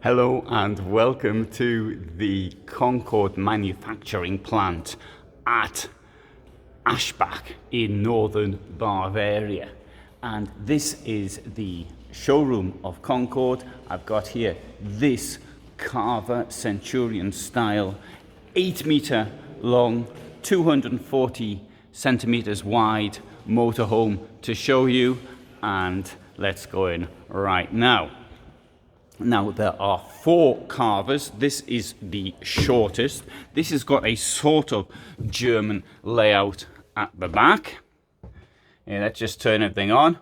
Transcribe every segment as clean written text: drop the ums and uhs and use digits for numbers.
Hello and welcome to the Concorde manufacturing plant at Aschbach in northern Bavaria. And this is the showroom of Concorde. I've got here this Carver Centurion style 8-meter long, 240 centimeters wide motorhome to show you, and let's go in right now. Now there are 4 Carvers. This is the shortest. This has got a sort of German layout at the back. Yeah, let's just turn everything on.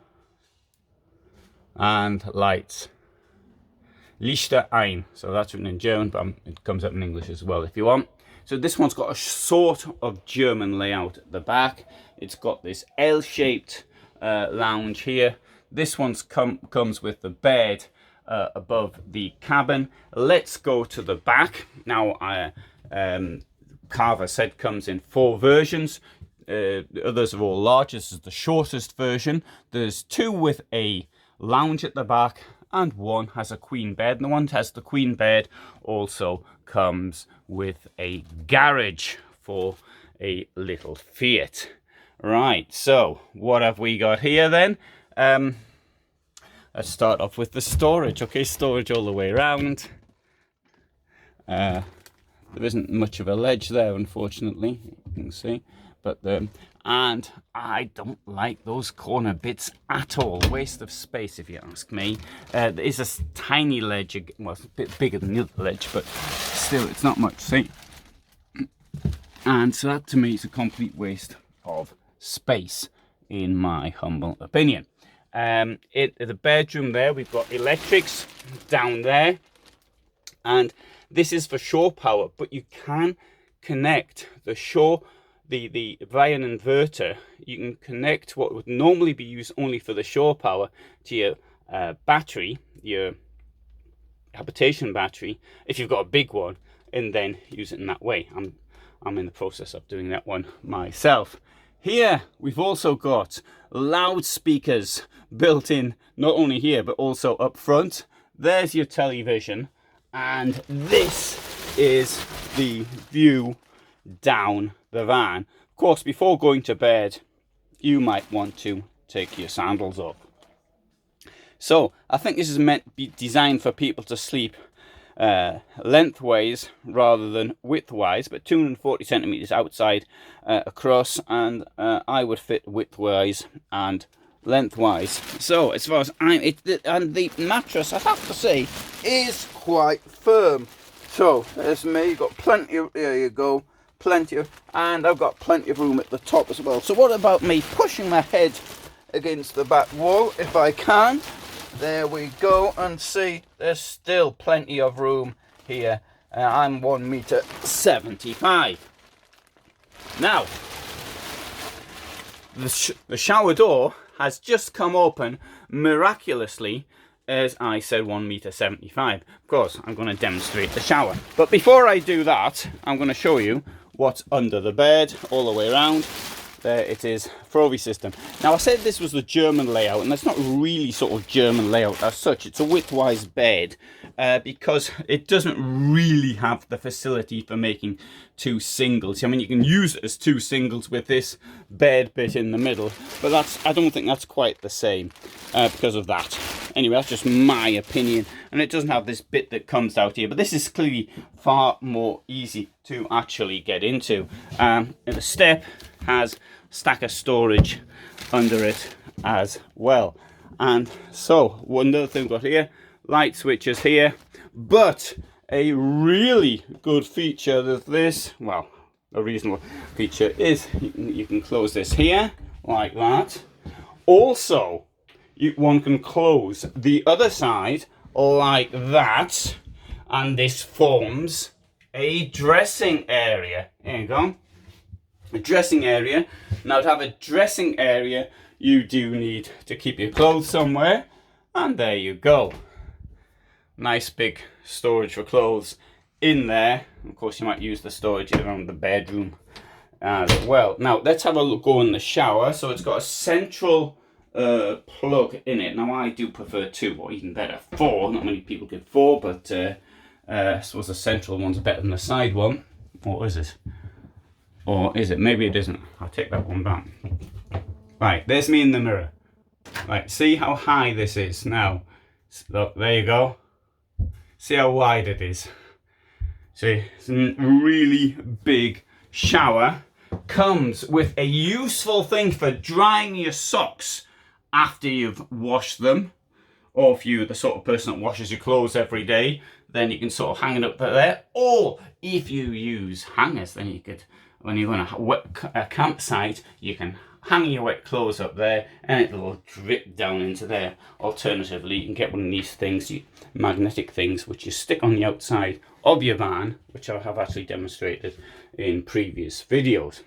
And lights. Lichter ein. So that's written in German, but it comes up in English as well if you want. So this one's got a sort of German layout at the back. It's got this L-shaped lounge here. This one's comes with the bed above the cabin. Let's go to the back. Now, Carver said comes in 4 versions. Others are all large. This is the shortest version. There's 2 with a lounge at the back, and 1 has a queen bed. And the one that has the queen bed also comes with a garage for a little Fiat. Right, so what have we got here then? Let's start off with the storage. Okay, storage all the way around. There isn't much of a ledge there, unfortunately, you can see. But and I don't like those corner bits at all. Waste of space, if you ask me. There is a tiny ledge. Well, it's a bit bigger than the other ledge, but still, it's not much. See, and so that to me is a complete waste of space, in my humble opinion. The bedroom there, we've got electrics down there, and this is for shore power, but you can connect the shore, the via an inverter. You can connect what would normally be used only for the shore power to your battery, your habitation battery, if you've got a big one, and then use it in that way. I'm in the process of doing that one myself. Here we've also got loudspeakers built in, not only here but also up front. There's your television, and this is the view down the van. Of course, before going to bed, you might want to take your sandals off. So I think this is meant to be designed for people to sleep lengthways rather than widthwise, but 240 centimeters outside across, and I would fit widthwise and lengthwise. So as far as and the mattress, I have to say, is quite firm. So there's me. You've got plenty of, there you go, plenty of, and I've got plenty of room at the top as well. So what about me pushing my head against the back wall if I can? There we go, and see, there's still plenty of room here. I'm 1.75 meters. Now, the shower door has just come open miraculously, as I said, 1.75 meters. Of course, I'm going to demonstrate the shower. But before I do that, I'm going to show you what's under the bed all the way around. There it is, Frovi system. Now I said this was the German layout, and that's not really sort of German layout as such. It's a widthwise bed because it doesn't really have the facility for making 2 singles. I mean, you can use it as 2 singles with this bed bit in the middle, but I don't think that's quite the same because of that. Anyway, that's just my opinion, and it doesn't have this bit that comes out here, but this is clearly far more easy to actually get into. And the step has a stack of storage under it as well. And so one other thing we've got here, light switches here, but a really good feature of this, well, a reasonable feature, is you can close this here like that. Also, one can close the other side like that, and this forms a dressing area. There you go, a dressing area. Now, to have a dressing area, you do need to keep your clothes somewhere, and there you go. Nice big storage for clothes in there. Of course, you might use the storage around the bedroom as well. Now, let's have a look, go in the shower. So it's got a central plug in it. Now I do prefer 2, or even better 4. Not many people get 4, but I suppose the central one's better than the side one. Or is it? Or is it? Maybe it isn't. I'll take that one back. Right, there's me in the mirror. Right, see how high this is now. Look, there you go. See how wide it is. See, it's a really big shower. Comes with a useful thing for drying your socks after you've washed them. Or if you're the sort of person that washes your clothes every day, then you can sort of hang it up there. Or if you use hangers, then you could, when you're on a campsite, you can hang your wet clothes up there and it'll drip down into there. Alternatively, you can get one of these things, magnetic things, which you stick on the outside of your van, which I have actually demonstrated in previous videos.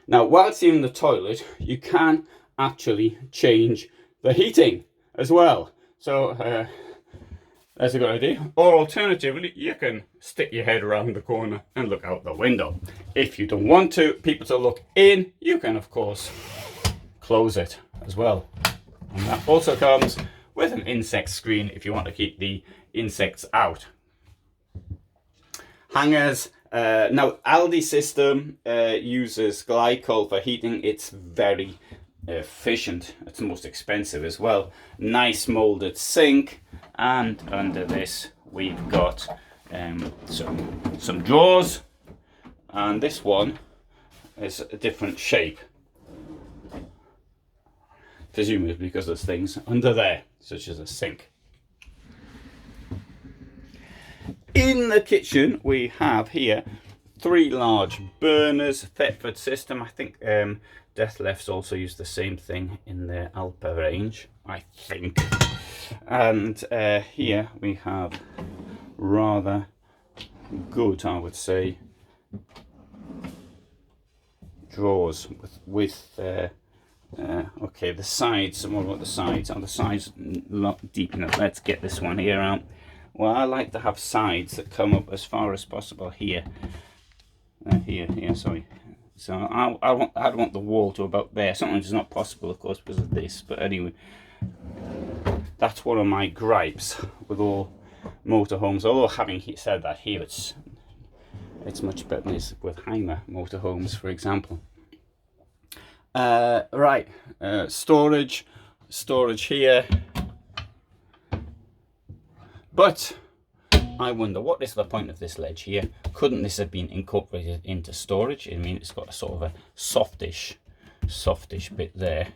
Now, whilst you're in the toilet, you can actually change the heating as well. So that's a good idea. Or alternatively, you can stick your head around the corner and look out the window. If you don't want people to look in, you can of course close it as well. And that also comes with an insect screen if you want to keep the insects out. Hangers. Now Aldi system uses glycol for heating. It's very efficient. It's the most expensive as well. Nice molded sink. And under this we've got some drawers, and this one is a different shape, presumably because there's things under there such as a sink. In the kitchen we have here 3 large burners, Thetford system. I think Death Left's also used the same thing in their Alpa range, I think. And here we have rather good, I would say, drawers with okay, the sides. More about the sides. And the sides not deep enough. Let's get this one here out. Well, I like to have sides that come up as far as possible here. Here, sorry. So I'd want the wall to about there. Sometimes it's not possible, of course, because of this. But anyway, that's one of my gripes with all motorhomes. Although having said that, here it's much better than this with Hymer motorhomes, for example. Right, storage here. But I wonder, what is the point of this ledge here? Couldn't this have been incorporated into storage? I mean, it's got a sort of a softish bit there.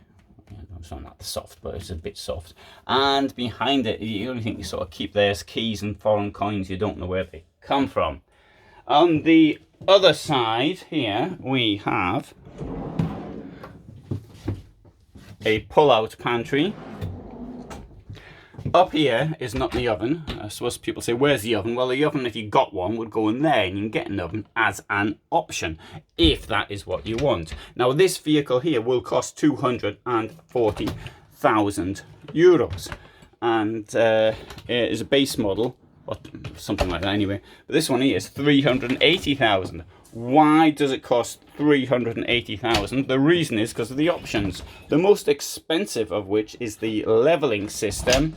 It's not that soft, but it's a bit soft. And behind it, the only thing you sort of keep there is keys and foreign coins. You don't know where they come from. On the other side here, we have a pull-out pantry. Up here is not the oven. I suppose people say, where's the oven? Well, the oven, if you got one, would go in there, and you can get an oven as an option, if that is what you want. Now, this vehicle here will cost 240,000 euros, and it is a base model, or something like that anyway. But this one here is 380,000. Why does it cost 380,000? The reason is because of the options. The most expensive of which is the leveling system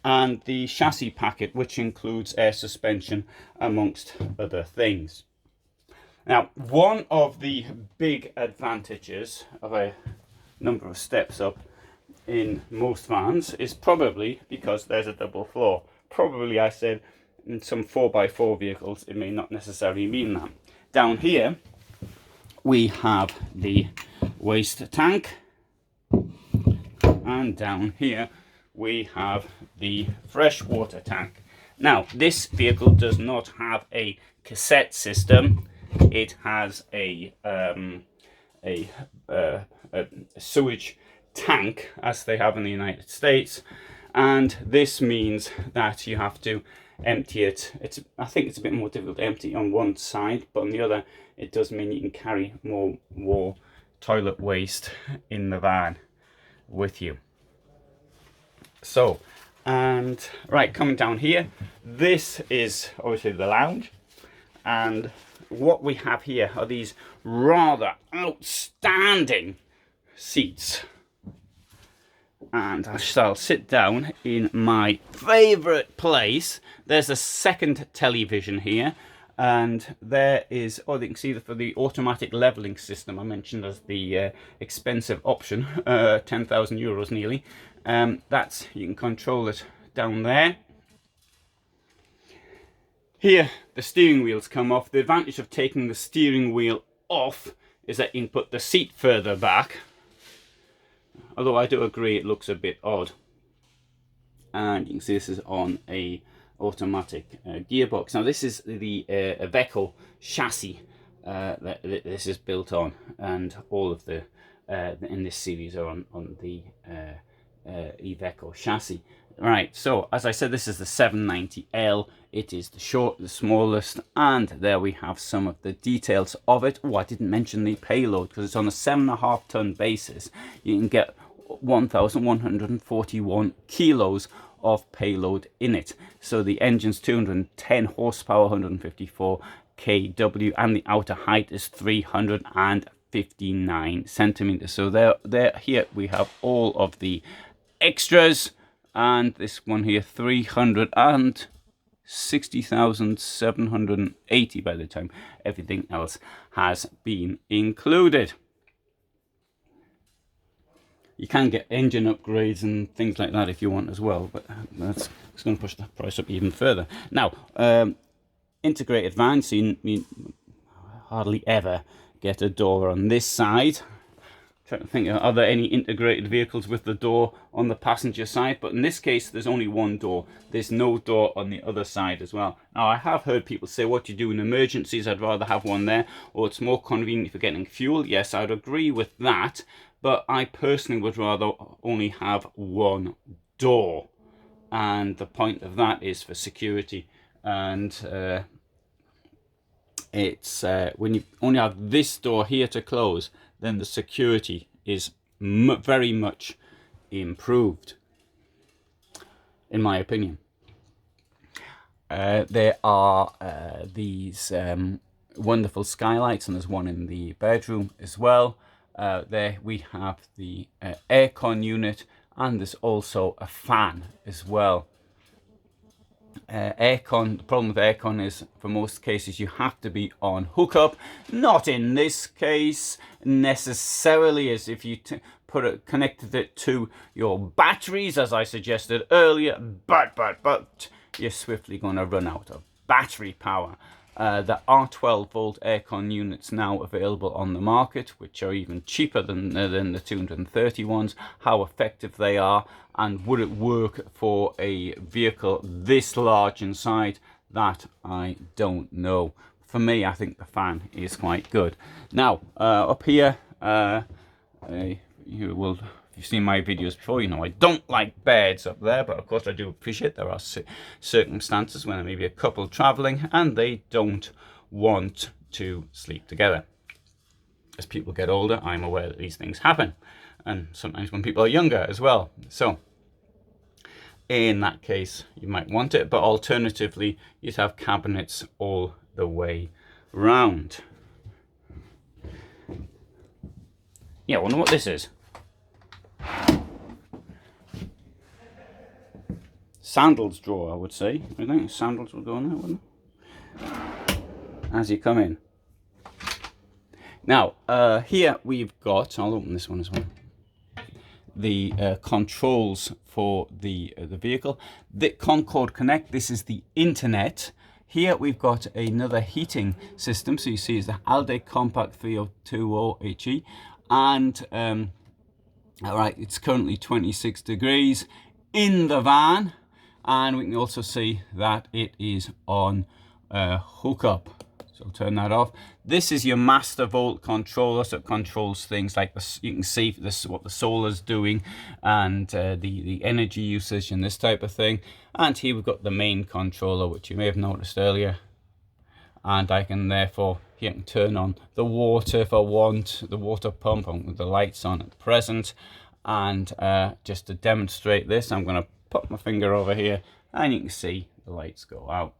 and the chassis packet, which includes air suspension amongst other things. Now, one of the big advantages of a number of steps up in most vans is probably because there's a double floor. Probably, I said, in some 4x4 vehicles it may not necessarily mean that. Down here we have the waste tank, and down here we have the freshwater tank. Now, this vehicle does not have a cassette system. It has a sewage tank, as they have in the United States, and this means that you have to empty it. I think it's a bit more difficult to empty on one side, but on the other it does mean you can carry more toilet waste in the van with you. So, and right, coming down here, this is obviously the lounge, and what we have here are these rather outstanding seats. and I shall sit down in my favourite place. There's a second television here, and there is, oh, you can see that for the automatic levelling system I mentioned as the expensive option, 10,000 euros nearly. That's, you can control it down there. Here the steering wheels come off. The advantage of taking the steering wheel off is that you can put the seat further back, although I do agree it looks a bit odd. And you can see this is on a automatic gearbox. Now this is the Iveco chassis that this is built on, and all of the in this series are on the Iveco chassis. Right, so as I said, this is the 790L. It is the smallest, and there we have some of the details of it. Oh, I didn't mention the payload, because it's on a 7.5 ton basis. You can get 1,141 kilos of payload in it. So the engine's 210 horsepower, 154 kW, and the outer height is 359 centimeters. So there here we have all of the extras, and this one here 360,780 by the time everything else has been included. You can get engine upgrades and things like that if you want as well, but that's going to push the price up even further. Now, integrated vans, you hardly ever get a door on this side. Trying to think, are there any integrated vehicles with the door on the passenger side? But in this case, there's only one door. There's no door on the other side as well. Now, I have heard people say, what do you do in emergencies? I'd rather have one there, or it's more convenient for getting fuel. Yes, I'd agree with that. But I personally would rather only have one door. And the point of that is for security. And it's when you only have this door here to close, then the security is very much improved, in my opinion. There are these wonderful skylights, and there's one in the bedroom as well. There we have the aircon unit, and there's also a fan as well. Aircon, the problem with aircon is, for most cases, you have to be on hookup. Not in this case necessarily, as if you connected it to your batteries, as I suggested earlier, but you're swiftly going to run out of battery power. There are 12 volt aircon units now available on the market, which are even cheaper than the 230 ones. How effective they are, and would it work for a vehicle this large inside, that I don't know. For me, I think the fan is quite good. Now, up here, you will, if you've seen my videos before, you know I don't like beds up there, but of course I do appreciate there are circumstances when there may be a couple traveling and they don't want to sleep together. As people get older, I'm aware that these things happen, and sometimes when people are younger as well. So in that case, you might want it, but alternatively, you'd have cabinets all the way round. Yeah, I wonder what this is. Sandals drawer, I would say. I think sandals will go in there, wouldn't it? As you come in. Now, here we've got, I'll open this one as well, the controls for the vehicle. The Concorde Connect, this is the internet. Here we've got another heating system. So you see it's the Alde Compact 3020 HE. And, all right, it's currently 26 degrees in the van. And we can also see that it is on hookup. So I'll turn that off. This is your master volt controller, so it controls things like this. You can see this, what the solar's doing, and the energy usage and this type of thing. And here we've got the main controller, which you may have noticed earlier. And I can therefore, here I can turn on the water if I want, the water pump, with the lights on at present. And just to demonstrate this, I'm going to put my finger over here, and you can see the lights go out.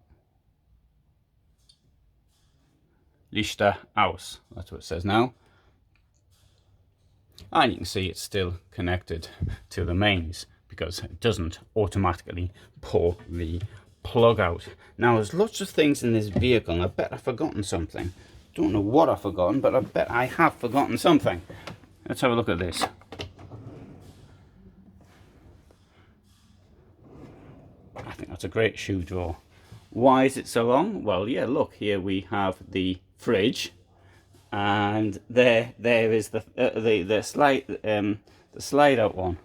Lichter aus, that's what it says now. And you can see it's still connected to the mains because it doesn't automatically pull the plug out. Now there's lots of things in this vehicle and I bet I've forgotten something. Don't know what I've forgotten, but I bet I have forgotten something. Let's have a look at this. I think that's a great shoe drawer. Why is it so long? Well, yeah, look, here we have the fridge, and there is the slide out one.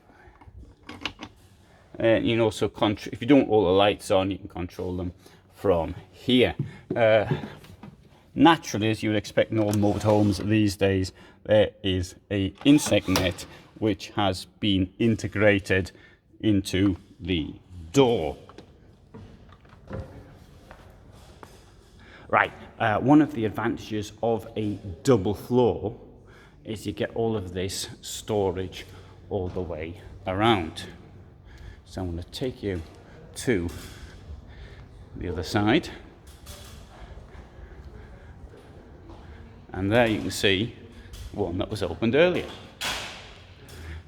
You can also if you don't want all the lights on, you can control them from here. Naturally, as you would expect in all motorhomes these days, there is a insect net which has been integrated into the door. Right, one of the advantages of a double floor is you get all of this storage all the way around. So I'm going to take you to the other side. And there you can see one that was opened earlier.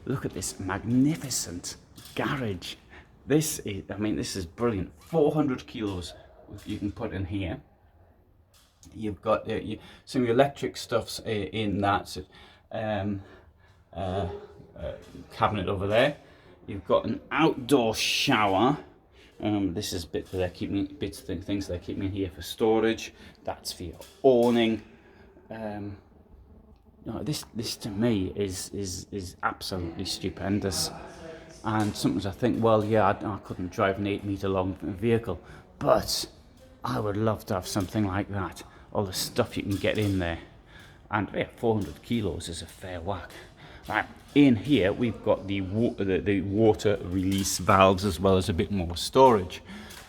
Look at this magnificent garage. This is, I mean, this is brilliant. 400 kilos you can put in here. You've got some electric stuffs in that cabinet over there. You've got an outdoor shower. This is things they're keeping in here for storage. That's for your awning. No, this to me is absolutely stupendous. And sometimes I think, well, yeah, I couldn't drive an 8-meter long vehicle, but I would love to have something like that. All the stuff you can get in there. And yeah, 400 kilos is a fair whack. Right, in here we've got the water release valves as well as a bit more storage.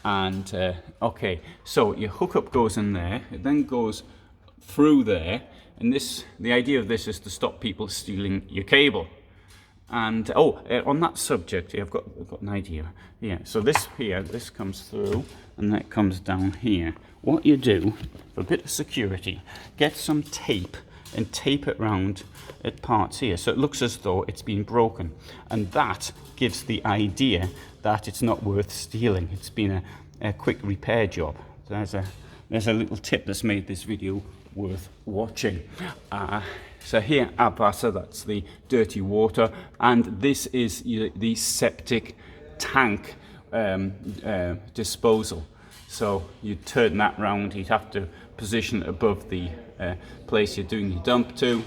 And okay, so your hookup goes in there, it then goes through there, and the idea of this is to stop people stealing your cable. And on that subject, I've got an idea. Yeah, so this comes through and that comes down here. What you do, for a bit of security, get some tape and tape it round at parts here so it looks as though it's been broken, and that gives the idea that it's not worth stealing. It's been a quick repair job. There's a little tip that's made this video worth watching. So here, Abwasser, that's the dirty water, and this is the septic tank disposal. So you turn that round, you'd have to position it above the place you're doing your dump to.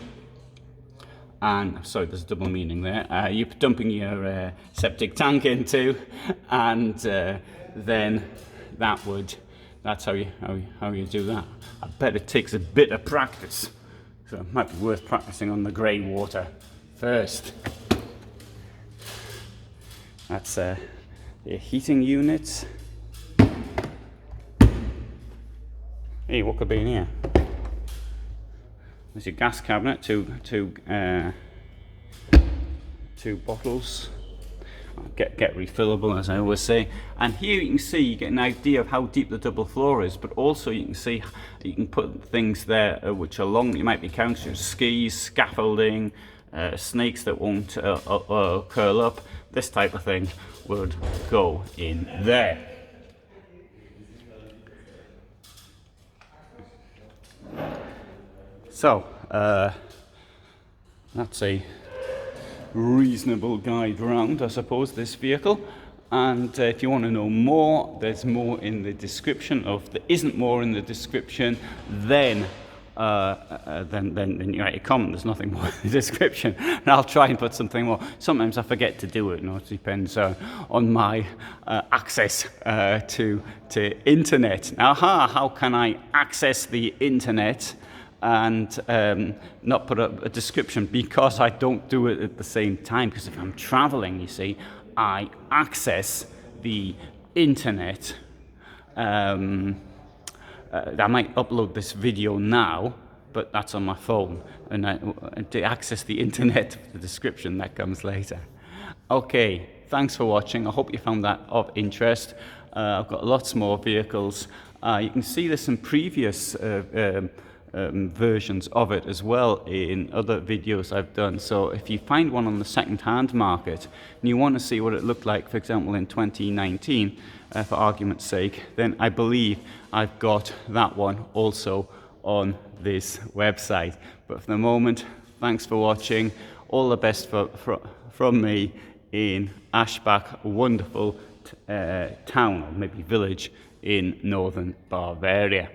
And sorry, there's a double meaning there. You're dumping your septic tank into, and then that's how you do that. I bet it takes a bit of practice, so it might be worth practicing on the grey water first. That's the heating units. Hey, what could be in here? There's your gas cabinet, two bottles. Get refillable, as I always say. And here you can see, you get an idea of how deep the double floor is, but also you can see you can put things there which are long. You might be counting skis, scaffolding, snakes that won't curl up. This type of thing would go in there. So that's a reasonable guide round, I suppose, this vehicle. And if you want to know more, there's more in the description. If there isn't more in the description, then you write a comment. There's nothing more in the description, and I'll try and put something more. Sometimes I forget to do it. You know, it depends on my access to internet. Now, how can I access the internet and not put up a description? Because I don't do it at the same time, because if I'm traveling, you see, I access the internet. I might upload this video now, but that's on my phone, and to access the internet, the description, that comes later. Okay, thanks for watching. I hope you found that of interest. I've got lots more vehicles. You can see there's some previous versions of it as well in other videos I've done. So if you find one on the second-hand market and you want to see what it looked like, for example, in 2019, for argument's sake, then I believe I've got that one also on this website. But for the moment, thanks for watching. All the best from me in Aschbach, a wonderful town, or maybe village, in northern Bavaria.